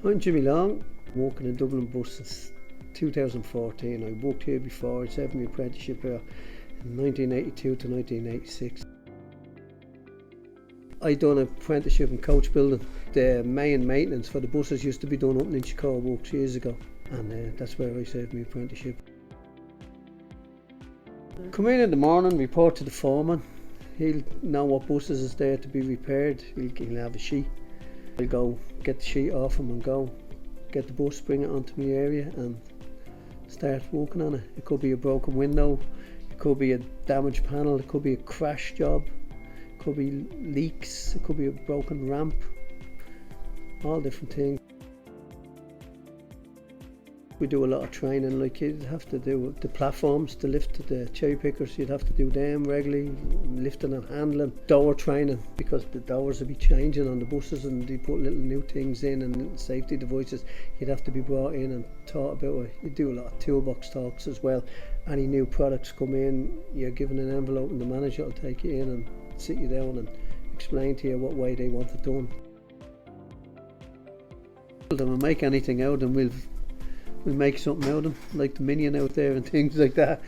I'm Jimmy Long, working in Dublin Bus since 2014. I worked here before. I served my apprenticeship here in 1982 to 1986. I done an apprenticeship in coach building. The main maintenance for the buses used to be done up in Chicago Works years ago, and that's where I served my apprenticeship. Come in the morning, report to the foreman. He'll know what buses is there to be repaired. He'll have a sheet. I'll go get the sheet off him and go get the bus, bring it onto my area and start working on it. It could be a broken window, it could be a damaged panel, it could be a crash job, it could be leaks, it could be a broken ramp, all different things. We do a lot of training, like you'd have to do the platforms to lift the cherry pickers, you'd have to do them regularly, lifting and handling, door training, because the doors will be changing on the buses and they put little new things in and little safety devices. You'd have to be brought in and taught about it. You do a lot of toolbox talks as well. Any new products come in, you're given an envelope and the manager will take you in and sit you down and explain to you what way they want it done. We'll make anything out and we'll make something out of them, like the Minion out there and things like that.